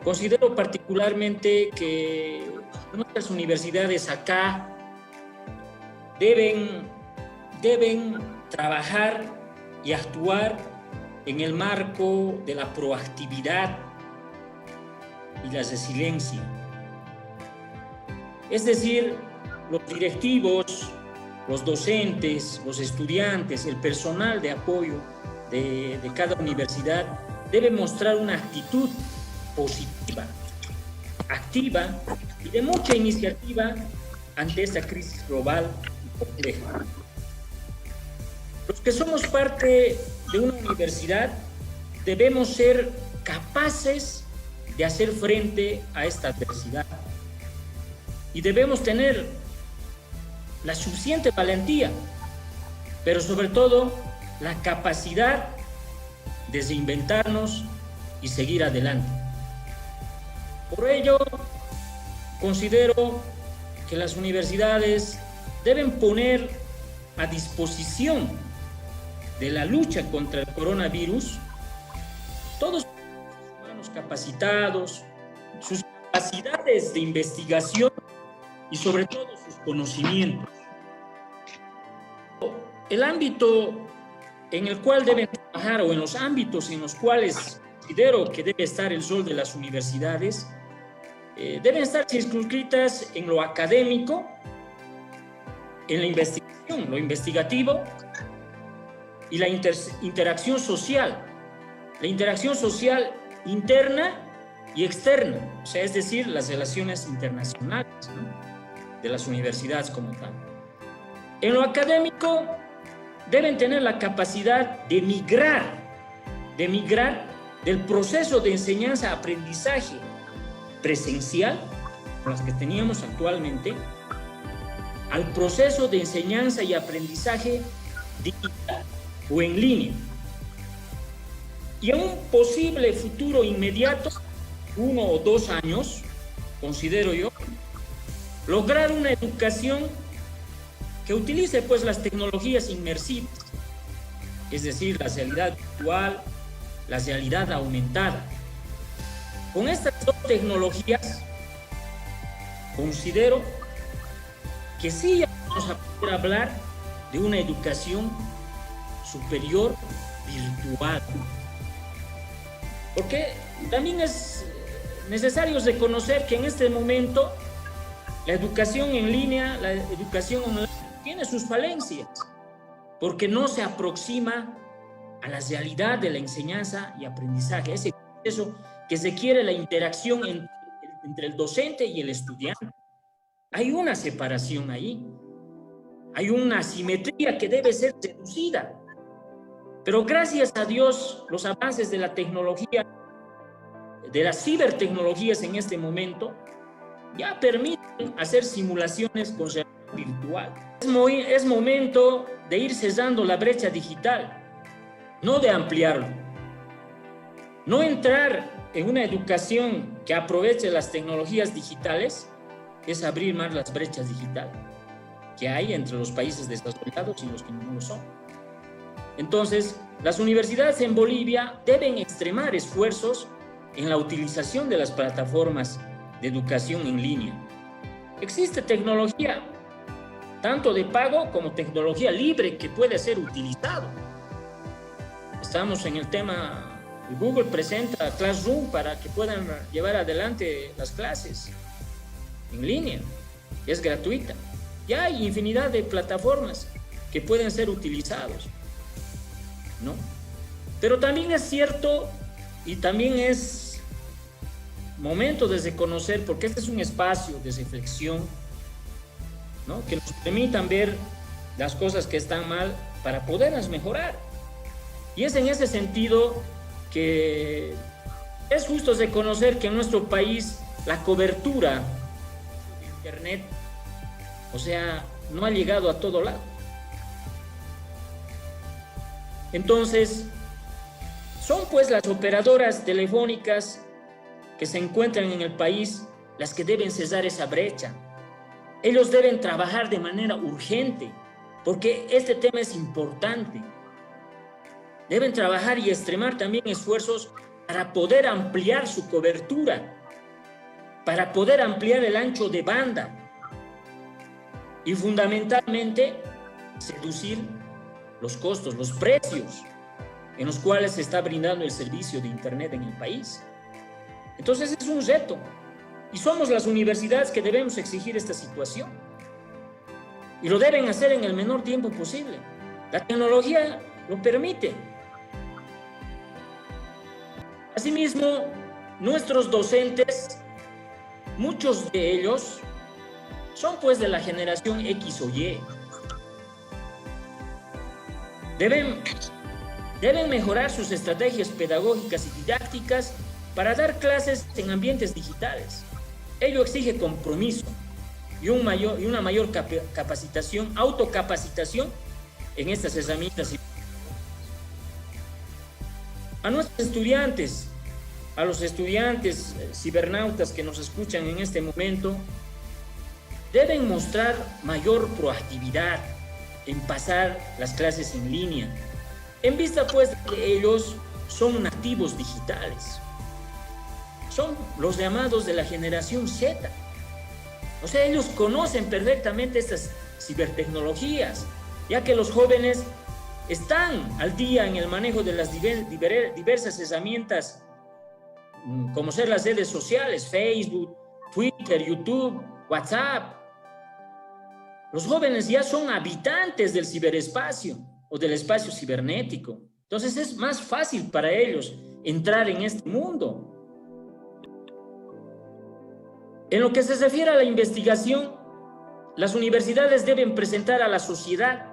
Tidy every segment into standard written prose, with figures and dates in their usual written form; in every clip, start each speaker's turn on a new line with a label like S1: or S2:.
S1: Considero particularmente que nuestras universidades acá deben trabajar y actuar en el marco de la proactividad y la resiliencia. Es decir, los directivos, los docentes, los estudiantes, el personal de apoyo de cada universidad deben mostrar una actitud positiva, activa y de mucha iniciativa ante esta crisis global y compleja. Los que somos parte de una universidad debemos ser capaces de hacer frente a esta adversidad y debemos tener la suficiente valentía, pero sobre todo la capacidad de reinventarnos y seguir adelante. Por ello, considero que las universidades deben poner a disposición de la lucha contra el coronavirus todos los humanos capacitados, sus capacidades de investigación y sobre todo sus conocimientos. El ámbito en el cual deben trabajar o en los ámbitos en los cuales considero que debe estar el rol de las universidades deben estar circunscritas en lo académico, en la investigación, lo investigativo y la interacción social. La interacción social interna y externa, o sea, es decir, las relaciones internacionales, ¿no?, de las universidades como tal. En lo académico deben tener la capacidad de migrar del proceso de enseñanza-aprendizaje presencial, como las que teníamos actualmente, al proceso de enseñanza y aprendizaje digital o en línea. Y a un posible futuro inmediato, 1 o 2 años, considero yo, lograr una educación que utilice pues las tecnologías inmersivas, es decir, la realidad virtual, la realidad aumentada. Con estas dos tecnologías, considero que sí vamos a poder hablar de una educación superior virtual. Porque también es necesario reconocer que en este momento la educación en línea, la educación online, tiene sus falencias, porque no se aproxima a la realidad de la enseñanza y aprendizaje, ese proceso que se quiere la interacción entre el docente y el estudiante. Hay una separación ahí, hay una asimetría que debe ser reducida, pero gracias a Dios los avances de la tecnología, de las cibertecnologías en este momento, ya permiten hacer simulaciones con realidad virtual. Es momento de ir cerrando la brecha digital, no de ampliarlo. No entrar en una educación que aproveche las tecnologías digitales es abrir más las brechas digitales que hay entre los países desarrollados y los que no lo son. Entonces, las universidades en Bolivia deben extremar esfuerzos en la utilización de las plataformas de educación en línea. Existe tecnología, tanto de pago como tecnología libre que puede ser utilizado. Estamos en el tema, Google presenta Classroom para que puedan llevar adelante las clases en línea, es gratuita. Ya hay infinidad de plataformas que pueden ser utilizados, ¿no? Pero también es cierto y también es momento de reconocer, porque este es un espacio de reflexión, ¿no?, que nos permitan ver las cosas que están mal para poderlas mejorar. Y es en ese sentido que es justo reconocer que en nuestro país la cobertura de Internet, o sea, no ha llegado a todo lado. Entonces, son pues las operadoras telefónicas que se encuentran en el país las que deben cesar esa brecha. Ellos deben trabajar de manera urgente, porque este tema es importante. deben trabajar y extremar también esfuerzos para poder ampliar su cobertura, para poder ampliar el ancho de banda y fundamentalmente seducir los costos, los precios en los cuales se está brindando el servicio de Internet en el país. Entonces es un reto y somos las universidades que debemos exigir esta situación y lo deben hacer en el menor tiempo posible. La tecnología lo permite. Asimismo, nuestros docentes, muchos de ellos son pues de la generación X o Y. Deben mejorar sus estrategias pedagógicas y didácticas para dar clases en ambientes digitales. Ello exige compromiso y una mayor capacitación, autocapacitación en estas herramientas. A nuestros estudiantes, a los estudiantes cibernautas que nos escuchan en este momento, deben mostrar mayor proactividad en pasar las clases en línea, en vista pues de que ellos son nativos digitales. Son los llamados de la generación Z. O sea, ellos conocen perfectamente estas cibertecnologías, ya que los jóvenes están al día en el manejo de las diversas herramientas, como ser las redes sociales, Facebook, Twitter, YouTube, WhatsApp. Los jóvenes ya son habitantes del ciberespacio o del espacio cibernético. Entonces es más fácil para ellos entrar en este mundo. En lo que se refiere a la investigación, las universidades deben presentar a la sociedad,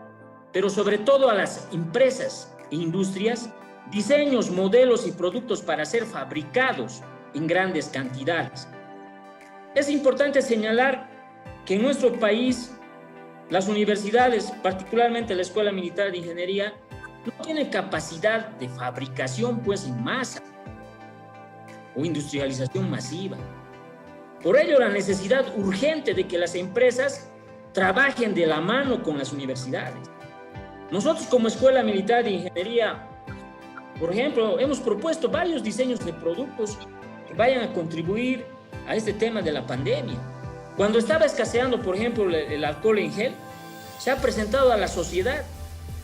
S1: pero sobre todo a las empresas e industrias, diseños, modelos y productos para ser fabricados en grandes cantidades. Es importante señalar que en nuestro país las universidades, particularmente la Escuela Militar de Ingeniería, no tienen capacidad de fabricación pues en masa o industrialización masiva. Por ello, la necesidad urgente de que las empresas trabajen de la mano con las universidades. Nosotros como Escuela Militar de Ingeniería, por ejemplo, hemos propuesto varios diseños de productos que vayan a contribuir a este tema de la pandemia. Cuando estaba escaseando, por ejemplo, el alcohol en gel, se ha presentado a la sociedad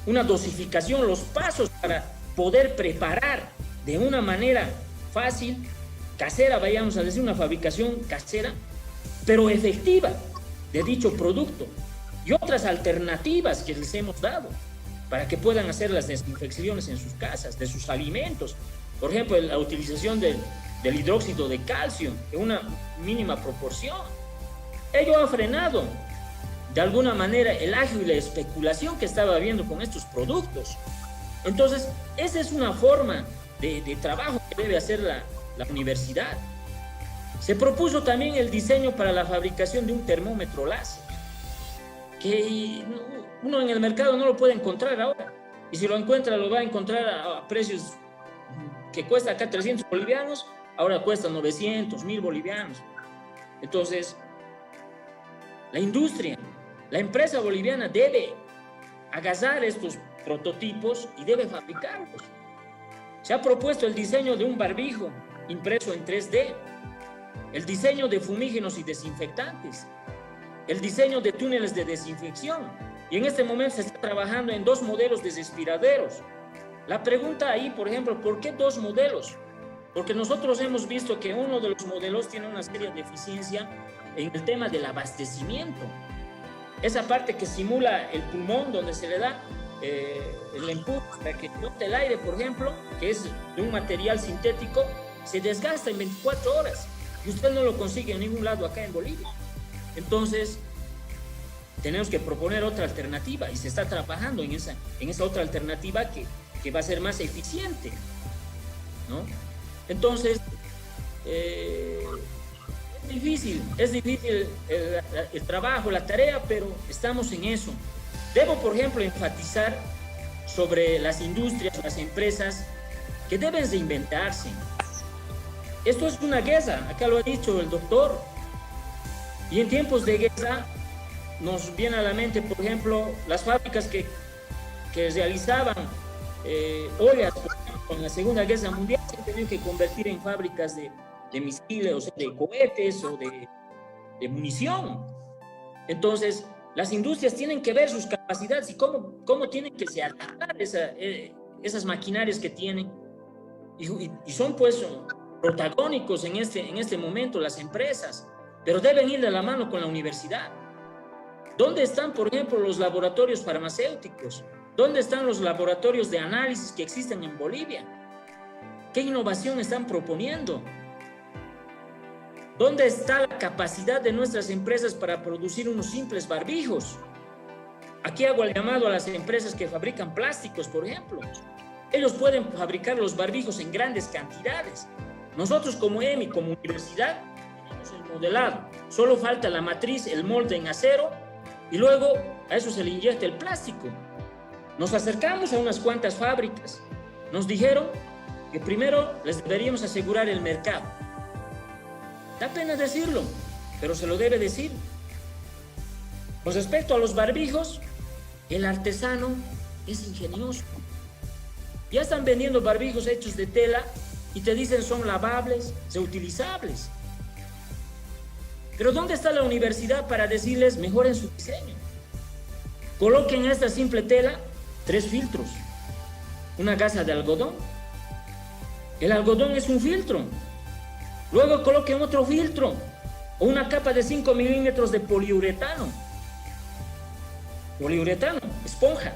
S1: una dosificación, los pasos para poder preparar de una manera fácil, casera, vayamos a decir, una fabricación casera, pero efectiva de dicho producto y otras alternativas que les hemos dado para que puedan hacer las desinfecciones en sus casas, de sus alimentos. Por ejemplo, la utilización del hidróxido de calcio en una mínima proporción. Ello ha frenado de alguna manera el agio y la especulación que estaba habiendo con estos productos. Entonces, esa es una forma de trabajo que debe hacer la universidad. Se propuso también el diseño para la fabricación de un termómetro láser, que uno en el mercado no lo puede encontrar ahora, y si lo encuentra lo va a encontrar a precios que cuesta acá 300 bolivianos, ahora cuesta 900, 1000 bolivianos. Entonces, la industria, la empresa boliviana debe agasar estos prototipos y debe fabricarlos. Se ha propuesto el diseño de un barbijo impreso en 3D, el diseño de fumígenos y desinfectantes, el diseño de túneles de desinfección, y en este momento se está trabajando en 2 modelos de respiraderos. La pregunta ahí, por ejemplo, ¿por qué 2 modelos? Porque nosotros hemos visto que uno de los modelos tiene una seria deficiencia en el tema del abastecimiento. Esa parte que simula el pulmón, donde se le da el empuje para que bote el aire, por ejemplo, que es de un material sintético, se desgasta en 24 horas y usted no lo consigue en ningún lado acá en Bolivia. Entonces, tenemos que proponer otra alternativa y se está trabajando en esa otra alternativa que va a ser más eficiente, ¿no? Entonces, es difícil el trabajo, la tarea, pero estamos en eso. Debo, por ejemplo, enfatizar sobre las industrias, las empresas que deben reinventarse. Esto es una guerra, acá lo ha dicho el doctor, y en tiempos de guerra nos viene a la mente, por ejemplo, las fábricas que realizaban ollas, por ejemplo, en la Segunda Guerra Mundial se han tenido que convertir en fábricas de misiles, o sea, de cohetes o de munición. Entonces, las industrias tienen que ver sus capacidades y cómo tienen que se adaptar esas maquinarias que tienen. Y son pues protagónicos en este momento las empresas, pero deben ir de la mano con la universidad. ¿Dónde están, por ejemplo, los laboratorios farmacéuticos? ¿Dónde están los laboratorios de análisis que existen en Bolivia? ¿Qué innovación están proponiendo? ¿Dónde está la capacidad de nuestras empresas para producir unos simples barbijos? Aquí hago el llamado a las empresas que fabrican plásticos, por ejemplo. Ellos pueden fabricar los barbijos en grandes cantidades. Nosotros como EMI, como universidad, tenemos el modelado. Solo falta la matriz, el molde en acero, y luego a eso se le inyecta el plástico. Nos acercamos a unas cuantas fábricas. Nos dijeron que primero les deberíamos asegurar el mercado. Da pena decirlo, pero se lo debe decir. Con respecto a los barbijos, el artesano es ingenioso. Ya están vendiendo barbijos hechos de tela y te dicen son lavables, reutilizables. Pero ¿dónde está la universidad para decirles mejoren su diseño? Coloquen a esta simple tela 3 filtros, una gasa de algodón. El algodón es un filtro. Luego coloquen otro filtro o una capa de 5 milímetros de poliuretano. Poliuretano, esponja.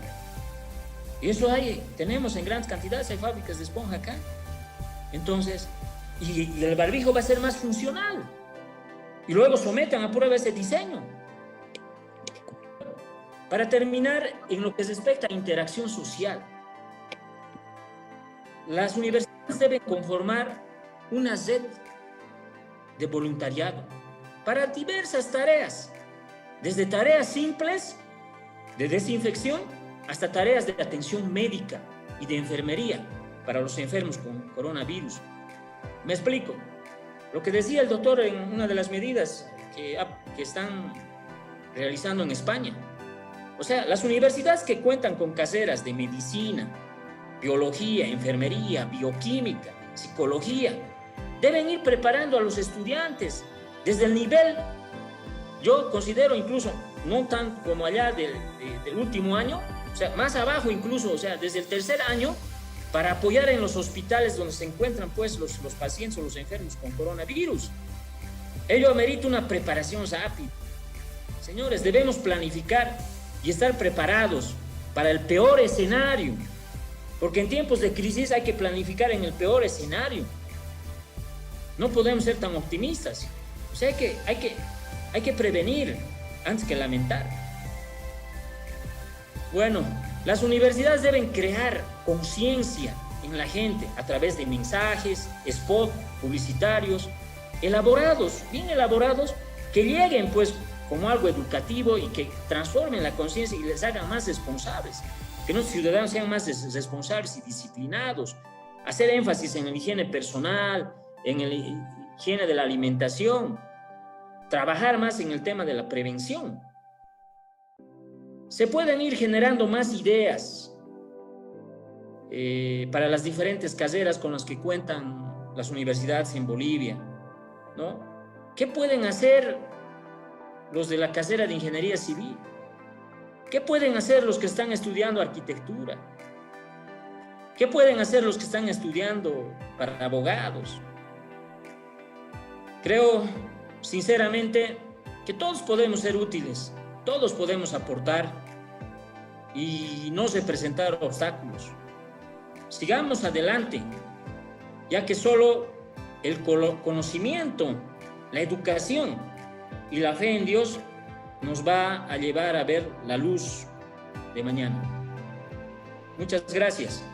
S1: Y eso tenemos en grandes cantidades, hay fábricas de esponja acá. Entonces, y el barbijo va a ser más funcional. Y luego sometan a prueba ese diseño. Para terminar, en lo que respecta a interacción social, las universidades deben conformar una red de voluntariado para diversas tareas, desde tareas simples de desinfección hasta tareas de atención médica y de enfermería para los enfermos con coronavirus. Me explico. Lo que decía el doctor en una de las medidas que están realizando en España. O sea, las universidades que cuentan con carreras de medicina, biología, enfermería, bioquímica, psicología, deben ir preparando a los estudiantes desde el nivel, yo considero incluso, no tan como allá del último año, o sea, más abajo incluso, o sea, desde el tercer año, para apoyar en los hospitales donde se encuentran pues los pacientes o los enfermos con coronavirus. Ello amerita una preparación rápida. Señores, debemos planificar y estar preparados para el peor escenario, porque en tiempos de crisis hay que planificar en el peor escenario. No podemos ser tan optimistas. O sea, hay que prevenir antes que lamentar. Bueno, las universidades deben crear conciencia en la gente a través de mensajes, spots publicitarios, bien elaborados, que lleguen pues como algo educativo y que transformen la conciencia y les hagan más responsables, que los ciudadanos sean más responsables y disciplinados, hacer énfasis en la higiene personal, en la higiene de la alimentación, trabajar más en el tema de la prevención. Se pueden ir generando más ideas para las diferentes carreras con las que cuentan las universidades en Bolivia, ¿no? ¿Qué pueden hacer los de la carrera de Ingeniería Civil? ¿Qué pueden hacer los que están estudiando arquitectura? ¿Qué pueden hacer los que están estudiando para abogados? Creo, sinceramente, que todos podemos ser útiles, todos podemos aportar y no representar obstáculos. Sigamos adelante, ya que solo el conocimiento, la educación y la fe en Dios nos va a llevar a ver la luz de mañana. Muchas gracias.